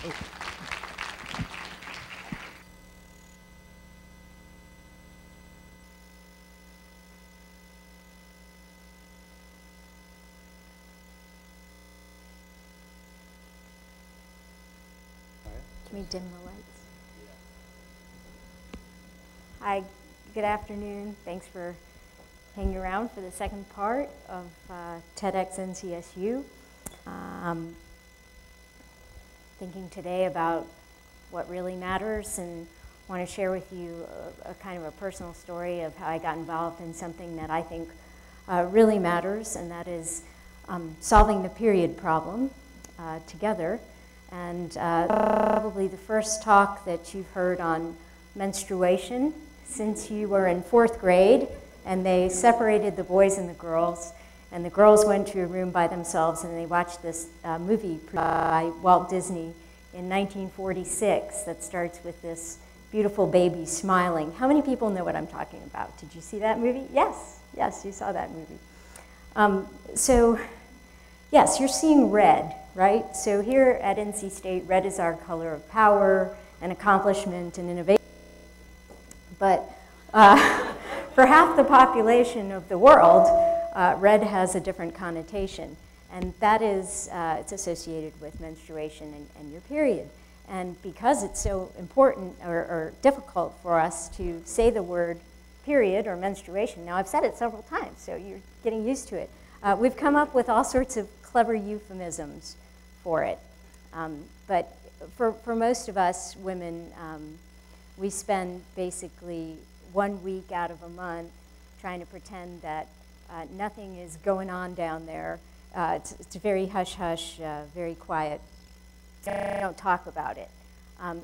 Can we dim the lights? Hi, good afternoon. Thanks for hanging around for the second part of TEDx NCSU. Thinking today about what really matters, and want to share with you a kind of a personal story of how I got involved in something that I think really matters, and that is solving the period problem together. And probably the first talk that you've heard on menstruation since you were in 4th grade, and they separated the boys and the girls, and the girls went to a room by themselves and they watched this movie by Walt Disney in 1946 that starts with this beautiful baby smiling. How many people know what I'm talking about? Did you see that movie? Yes, yes, you saw that movie. So yes, you're seeing red, right? So here at NC State, red is our color of power and accomplishment and innovation. But for half the population of the world, red has a different connotation. And that is, it's associated with menstruation and your period. And because it's so important or difficult for us to say the word period or menstruation, now I've said it several times, so you're getting used to it. We've come up with all sorts of clever euphemisms for it. But for most of us women, we spend basically 1 week out of a month trying to pretend that nothing is going on down there. It's very hush-hush, very quiet. We don't talk about it.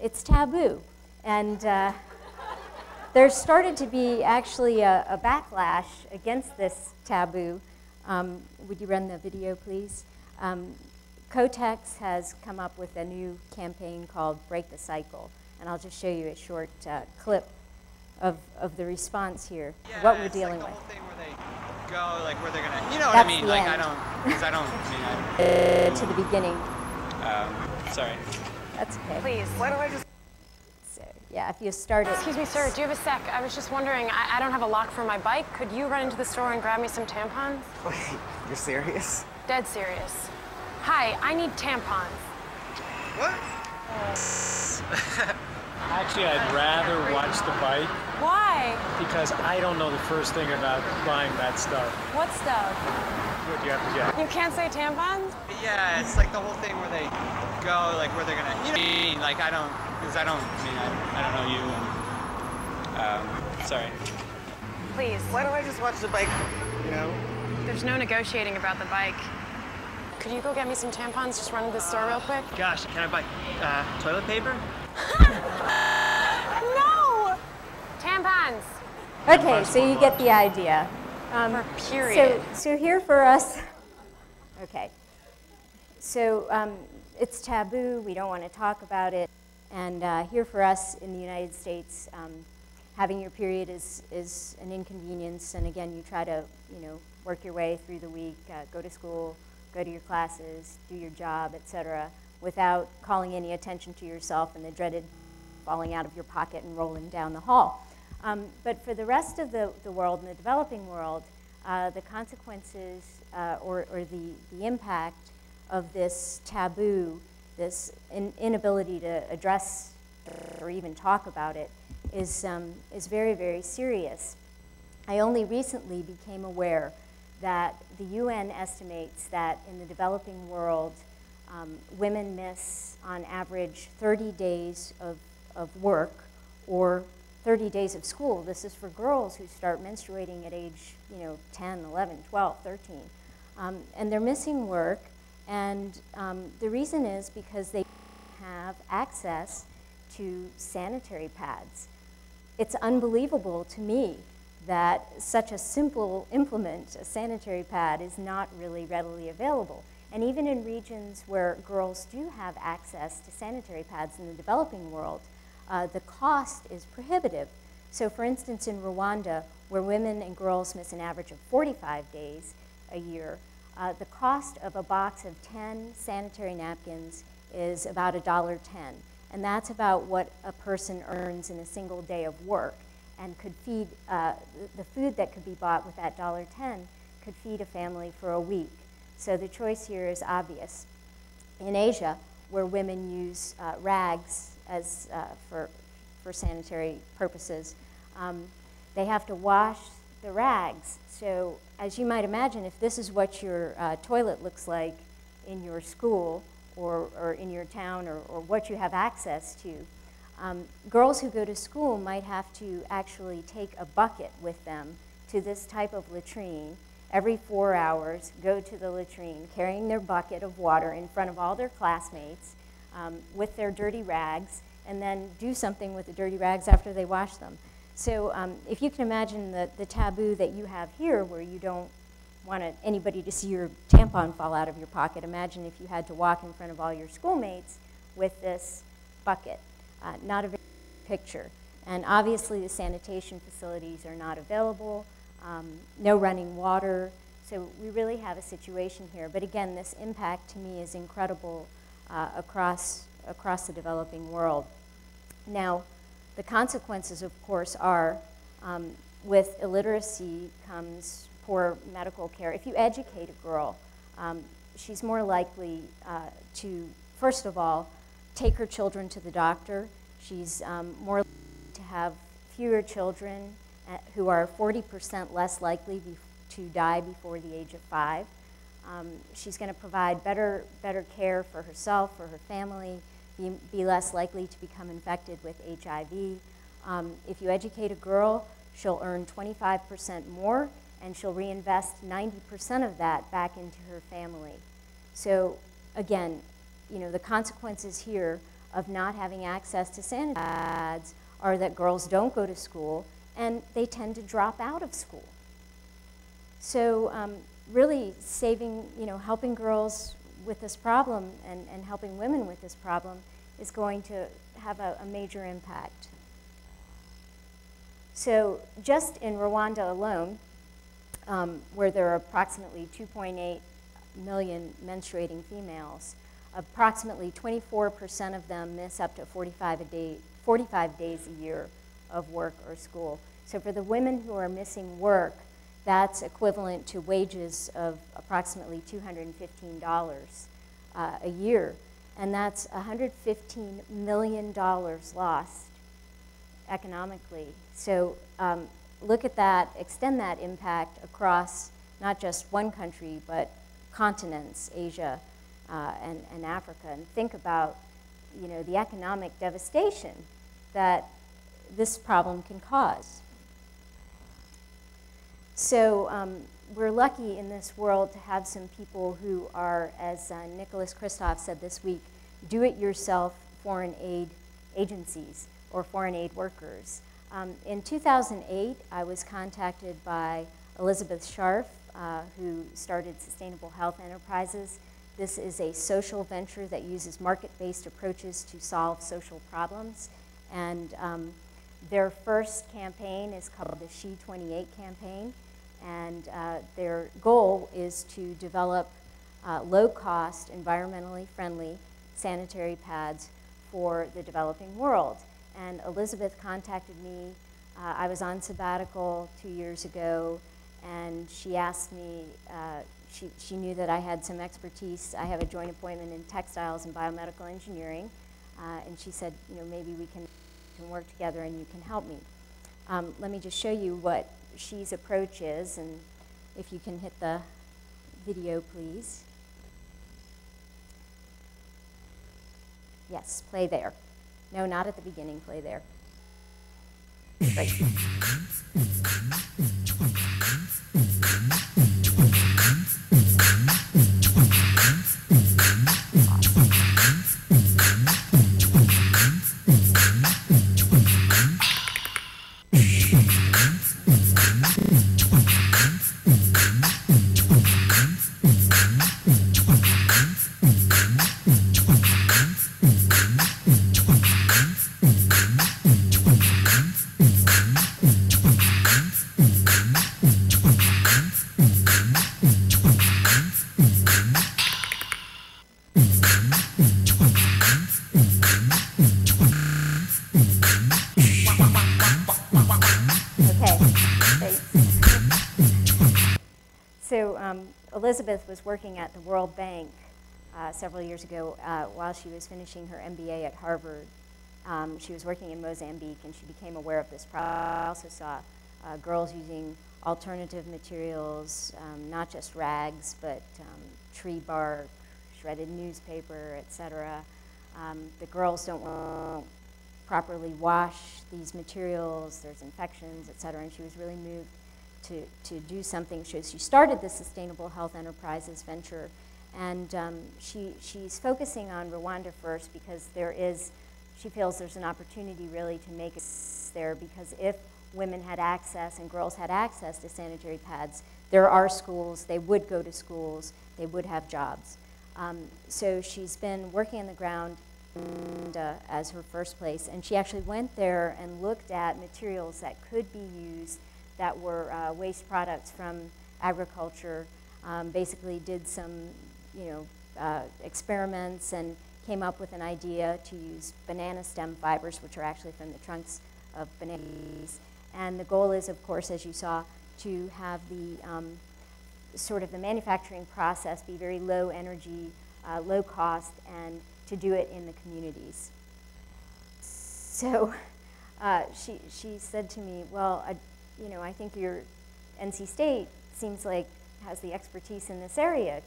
It's taboo. And there's started to be actually a backlash against this taboo. Would you run the video, please? Kotex has come up with a new campaign called Break the Cycle. And I'll just show you a short clip of the response here, what we're dealing with. The whole thing where they go, like where they're gonna, you know what I mean? Like end. To the beginning. Sorry. That's okay. Please. Why don't I just... So, yeah, if you start it. Excuse me, sir, do you have a sec? I was just wondering, I don't have a lock for my bike. Could you run into the store and grab me some tampons? Wait, you're serious? Dead serious. Hi, I need tampons. What? Actually, I'd rather watch the bike. Why? Because I don't know the first thing about buying that stuff. What stuff? What do you have to get? You can't say tampons? Yeah, it's like the whole thing where they go, like where they're gonna, you know what I mean? Like I don't know you. And, sorry. Please. Why don't I just watch the bike, you know? There's no negotiating about the bike. Could you go get me some tampons? Just run to the store real quick? Gosh, can I buy toilet paper? No! Tampons. Okay, so you get the idea. For period. So here for us, okay. So it's taboo, we don't want to talk about it. And here for us in the United States, having your period is an inconvenience. And again, you try to, work your way through the week, go to school, go to your classes, do your job, etc., without calling any attention to yourself and the dreaded falling out of your pocket and rolling down the hall. But for the rest of the world, in the developing world, the consequences or the impact of this taboo, this inability to address or even talk about it, is very, very serious. I only recently became aware that the UN estimates that in the developing world, women miss on average 30 days of work or 30 days of school. This is for girls who start menstruating at age 10, 11, 12, 13. And they're missing work, and the reason is because they have access to sanitary pads. It's unbelievable to me that such a simple implement, a sanitary pad, is not really readily available. And even in regions where girls do have access to sanitary pads in the developing world, the cost is prohibitive. So for instance, in Rwanda, where women and girls miss an average of 45 days a year, the cost of a box of 10 sanitary napkins is about $1.10. And that's about what a person earns in a single day of work, and could feed, the food that could be bought with that $1.10 could feed a family for a week. So the choice here is obvious. In Asia, where women use rags as, for sanitary purposes, they have to wash the rags. So as you might imagine, if this is what your toilet looks like in your school or in your town, or what you have access to, girls who go to school might have to actually take a bucket with them to this type of latrine every 4 hours, go to the latrine carrying their bucket of water in front of all their classmates with their dirty rags, and then do something with the dirty rags after they wash them. So if you can imagine the taboo that you have here, where you don't want anybody to see your tampon fall out of your pocket, imagine if you had to walk in front of all your schoolmates with this bucket. Not a very good picture. And obviously the sanitation facilities are not available, no running water, so we really have a situation here. But again, this impact to me is incredible across the developing world. Now, the consequences, of course, are with illiteracy comes poor medical care. If you educate a girl, she's more likely to, first of all, take her children to the doctor. She's more likely to have fewer children who are 40% less likely to die before the age of 5. She's going to provide better care for herself, for her family, be less likely to become infected with HIV. If you educate a girl, she'll earn 25% more, and she'll reinvest 90% of that back into her family. So again, you know, the consequences here of not having access to sanitary pads are that girls don't go to school, and they tend to drop out of school. So really saving, you know, helping girls with this problem and helping women with this problem is going to have a major impact. So just in Rwanda alone, where there are approximately 2.8 million menstruating females, approximately 24% of them miss up to 45 days a year of work or school. So for the women who are missing work, that's equivalent to wages of approximately $215 a year. And that's $115 million lost economically. So look at that, extend that impact across not just one country, but continents, Asia and Africa, and think about, you know, the economic devastation that this problem can cause. So we're lucky in this world to have some people who are, as Nicholas Kristof said this week, do-it-yourself foreign aid agencies or foreign aid workers. In 2008, I was contacted by Elizabeth Scharf, who started Sustainable Health Enterprises. This is a social venture that uses market-based approaches to solve social problems. And their first campaign is called the She 28 campaign. And their goal is to develop low-cost, environmentally friendly sanitary pads for the developing world. And Elizabeth contacted me. I was on sabbatical 2 years ago, and she asked me, she knew that I had some expertise. I have a joint appointment in textiles and biomedical engineering, and she said, you know, maybe we can work together and you can help me. Let me just show you what She's approach is, and if you can hit the video, please. Yes, play there. No, not at the beginning, play there. Great. Elizabeth was working at the World Bank several years ago while she was finishing her MBA at Harvard. She was working in Mozambique, and she became aware of this problem. I also saw girls using alternative materials, not just rags, but tree bark, shredded newspaper, etc. The girls don't properly wash these materials. There's infections, etc. And she was really moved to do something. So she started the Sustainable Health Enterprises venture, and she's focusing on Rwanda first because she feels there's an opportunity really to make it there, because if women had access and girls had access to sanitary pads, there are schools, they would go to schools, they would have jobs. So she's been working on the ground as her first place, and she actually went there and looked at materials that could be used that were waste products from agriculture, basically did some experiments and came up with an idea to use banana stem fibers, which are actually from the trunks of bananas. And the goal is, of course, as you saw, to have the sort of the manufacturing process be very low energy, low cost, and to do it in the communities. So she said to me, well, I think your NC State seems like has the expertise in this area.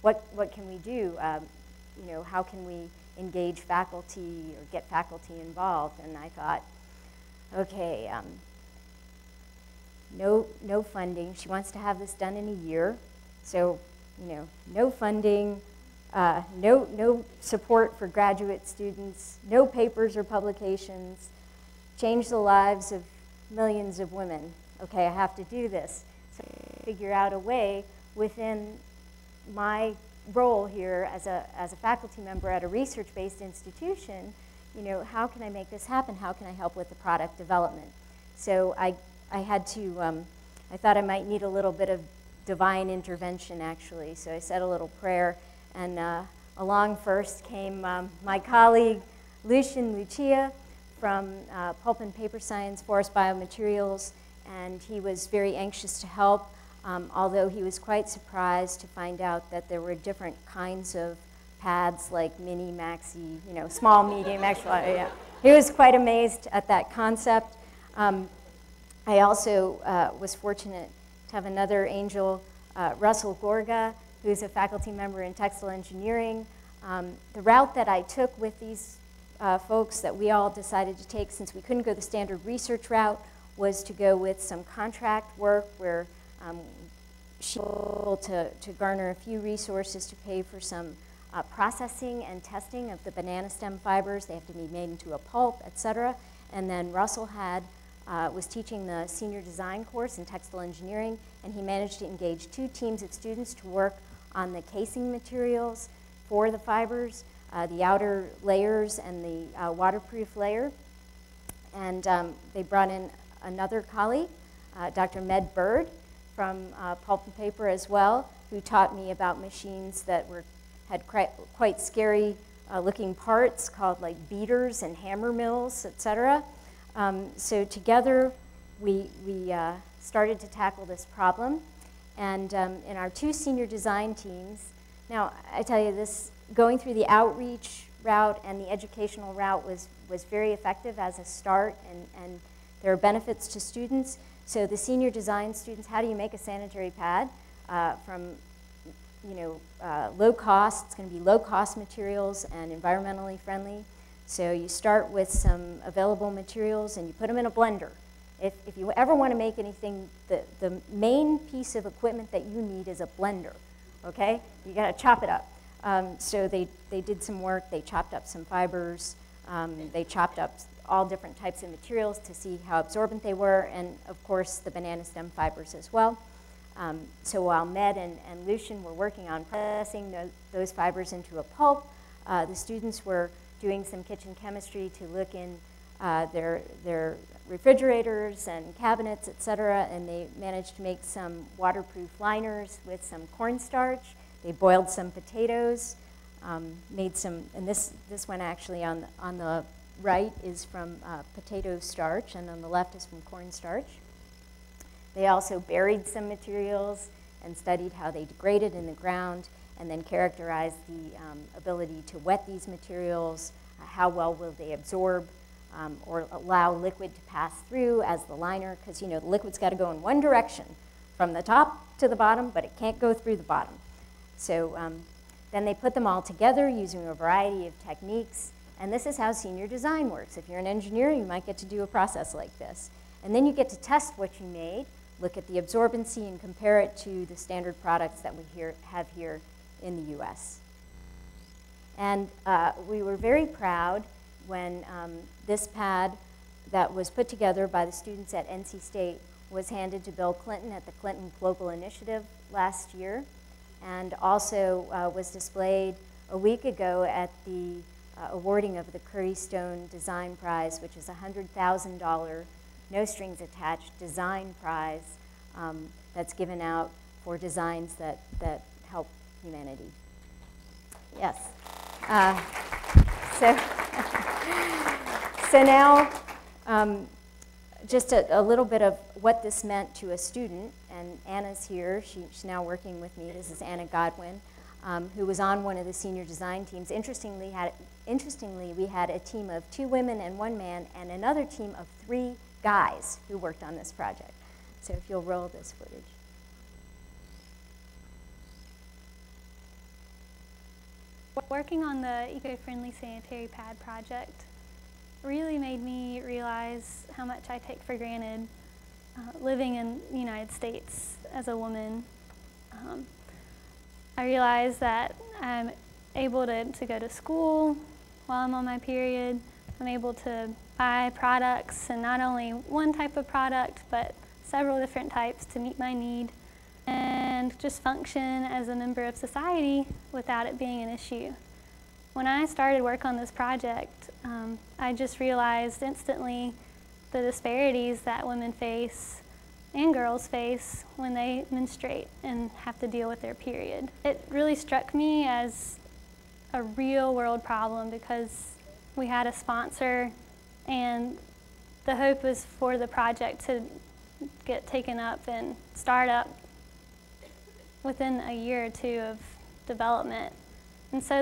What can we do? How can we engage faculty or get faculty involved? And I thought, okay, no funding. She wants to have this done in a year. So, no funding, no support for graduate students, no papers or publications, change the lives of millions of women. Okay, I have to do this. So figure out a way within my role here as a faculty member at a research-based institution, how can I make this happen? How can I help with the product development? So I had to, I thought I might need a little bit of divine intervention, actually. So I said a little prayer, and along first came my colleague, Lucia, from Pulp and Paper Science, Forest Biomaterials, and he was very anxious to help, although he was quite surprised to find out that there were different kinds of pads, like mini, maxi, small, medium, extra. Yeah. He was quite amazed at that concept. I also was fortunate to have another angel, Russell Gorga, who's a faculty member in textile engineering. The route that I took with these folks that we all decided to take, since we couldn't go the standard research route, was to go with some contract work where she was able to garner a few resources to pay for some processing and testing of the banana stem fibers. They have to be made into a pulp, etc. And then Russell was teaching the senior design course in textile engineering, and he managed to engage 2 teams of students to work on the casing materials for the fibers, the outer layers and the waterproof layer. And they brought in another colleague, Dr. Med Bird from Pulp and Paper as well, who taught me about machines that had quite scary looking parts called like beaters and hammer mills, etc. So together we started to tackle this problem. And in our 2 senior design teams, now I tell you this, going through the outreach route and the educational route was very effective as a start, and there are benefits to students. So the senior design students, how do you make a sanitary pad from low cost? It's going to be low cost materials and environmentally friendly. So you start with some available materials and you put them in a blender. If you ever want to make anything, the main piece of equipment that you need is a blender, okay? You got to chop it up. So they did some work. They chopped up some fibers. They chopped up all different types of materials to see how absorbent they were, and of course the banana stem fibers as well. So while Med and Lucian were working on processing those fibers into a pulp, the students were doing some kitchen chemistry to look in their refrigerators and cabinets, etc., and they managed to make some waterproof liners with some cornstarch. They boiled some potatoes, made some, and this one actually on the right is from potato starch, and on the left is from cornstarch. They also buried some materials. and studied how they degraded in the ground, and then characterized the ability to wet these materials, how well will they absorb or allow liquid to pass through as the liner, because the liquid's got to go in one direction, from the top to the bottom, but it can't go through the bottom. So then they put them all together using a variety of techniques, and this is how senior design works. If you're an engineer, you might get to do a process like this. And then you get to test what you made, look at the absorbency, and compare it to the standard products that we have here in the US. And we were very proud when this pad that was put together by the students at NC State was handed to Bill Clinton at the Clinton Global Initiative last year, and also was displayed a week ago at the awarding of the Curry Stone Design Prize, which is a $100,000 no strings attached design prize that's given out for designs that help humanity. Yes. So now, just a little bit of what this meant to a student, and Anna's here. She's now working with me. This is Anna Godwin, who was on one of the senior design teams. Interestingly, we had a team of 2 women and 1 man, and another team of 3 guys who worked on this project. So if you'll roll this footage. Working on the eco-friendly sanitary pad project really made me realize how much I take for granted living in the United States as a woman. I realized that I'm able to go to school while I'm on my period. I'm able to buy products, and not only one type of product, but several different types to meet my need, and just function as a member of society without it being an issue. When I started work on this project, I just realized instantly the disparities that women face and girls face when they menstruate and have to deal with their period. It really struck me as a real world problem because we had a sponsor, and the hope was for the project to get taken up and start up within a year or 2 of development. And so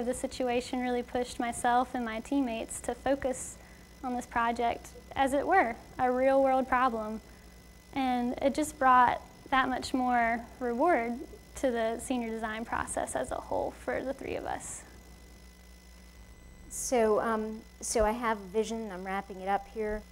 the situation really pushed myself and my teammates to focus on this project as it were, a real world problem. And it just brought that much more reward to the senior design process as a whole for the 3 of us. So, so I have a vision. I'm wrapping it up here.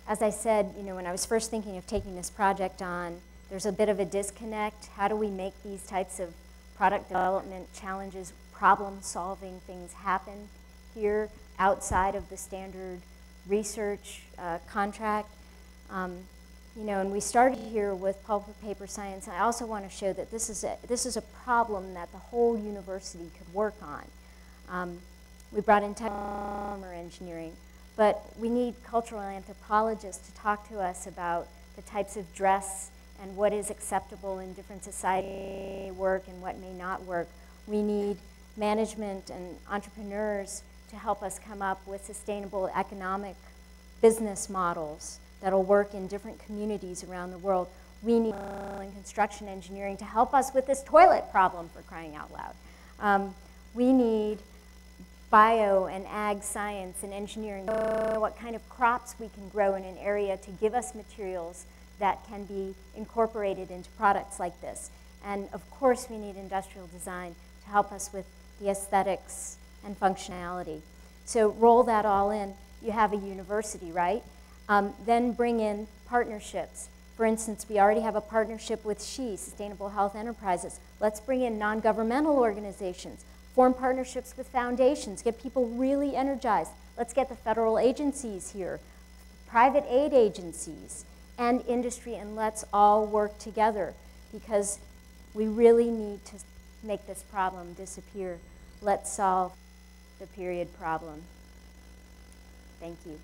As I said, when I was first thinking of taking this project on, there's a bit of a disconnect. How do we make these types of product development challenges, problem-solving things happen here outside of the standard research contract? And we started here with pulp and paper science. I also want to show that this is a problem that the whole university could work on. We brought in or engineering, but we need cultural anthropologists to talk to us about the types of dress and what is acceptable in different society work and what may not work. We need management and entrepreneurs to help us come up with sustainable economic business models that'll work in different communities around the world. We need construction engineering to help us with this toilet problem, for crying out loud. We need bio and ag science and engineering, what kind of crops we can grow in an area to give us materials that can be incorporated into products like this. And of course we need industrial design to help us with the aesthetics and functionality. So roll that all in. You have a university, right? Then bring in partnerships. For instance, we already have a partnership with Sustainable Health Enterprises. Let's bring in non-governmental organizations, form partnerships with foundations, get people really energized. Let's get the federal agencies here, private aid agencies, and industry, and let's all work together because we really need to make this problem disappear. Let's solve the period problem. Thank you.